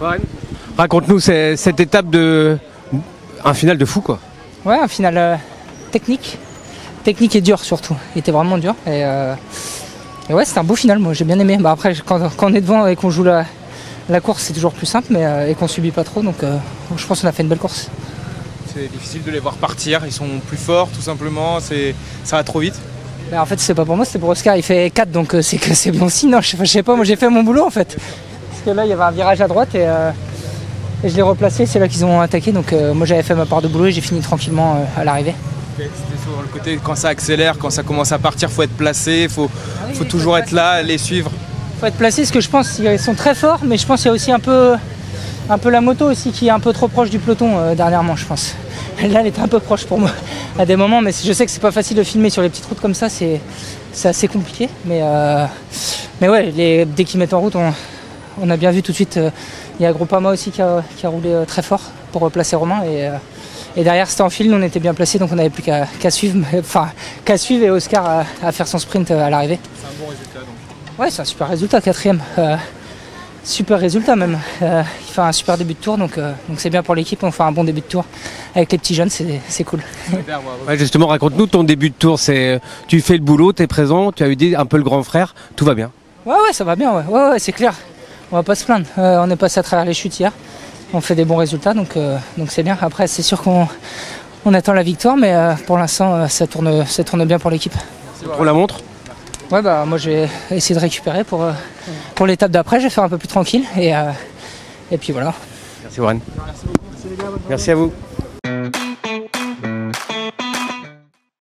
Warren, raconte-nous cette étape de un final de fou quoi. Ouais, un final technique et dur surtout. Il était vraiment dur et ouais, c'était un beau final. Moi, j'ai bien aimé. Bah, après, quand on est devant et qu'on joue la course, c'est toujours plus simple, mais et qu'on subit pas trop. Donc, je pense qu'on a fait une belle course. C'est difficile de les voir partir. Ils sont plus forts, tout simplement. Ça va trop vite. Bah, en fait, c'est pas pour moi, c'est pour Oscar. Il fait 4, donc c'est que c'est bon signe. Non, je sais pas. Moi, j'ai fait mon boulot en fait. Parce que là, il y avait un virage à droite et je l'ai replacé. C'est là qu'ils ont attaqué. Donc, moi, j'avais fait ma part de boulot et j'ai fini tranquillement à l'arrivée. C'était sur le côté, quand ça accélère, quand ça commence à partir, faut être placé, faut toujours être là, les suivre. Faut être placé, parce que je pense qu'ils sont très forts, mais je pense qu'il y a aussi un peu la moto aussi qui est un peu trop proche du peloton dernièrement, je pense. Là, elle était un peu proche pour moi à des moments, mais je sais que c'est pas facile de filmer sur les petites routes comme ça, c'est assez compliqué. Mais ouais, dès qu'ils mettent en route, on a bien vu tout de suite. Il y a Groupama aussi qui a roulé très fort pour placer Romain. Et derrière, c'était en file, nous on était bien placés, donc on n'avait plus qu'à suivre, et Oscar à faire son sprint à l'arrivée. C'est un bon résultat donc. Ouais, c'est un super résultat, 4ème. Super résultat même. Il fait un super début de tour, donc c'est bien pour l'équipe. On fait un bon début de tour avec les petits jeunes, c'est cool. Ouais, justement, raconte-nous ton début de tour. Tu fais le boulot, tu es présent, tu as eu un peu le grand frère, tout va bien. Ouais, ça va bien, ouais, c'est clair. On va pas se plaindre. On est passé à travers les chutes hier. On fait des bons résultats, donc c'est bien. Après, c'est sûr qu'on attend la victoire, mais pour l'instant, ça tourne bien pour l'équipe. On la montre. Ouais, bah moi, je vais essayer de récupérer pour l'étape d'après. Je vais faire un peu plus tranquille et puis voilà. Merci Warren. Merci à vous.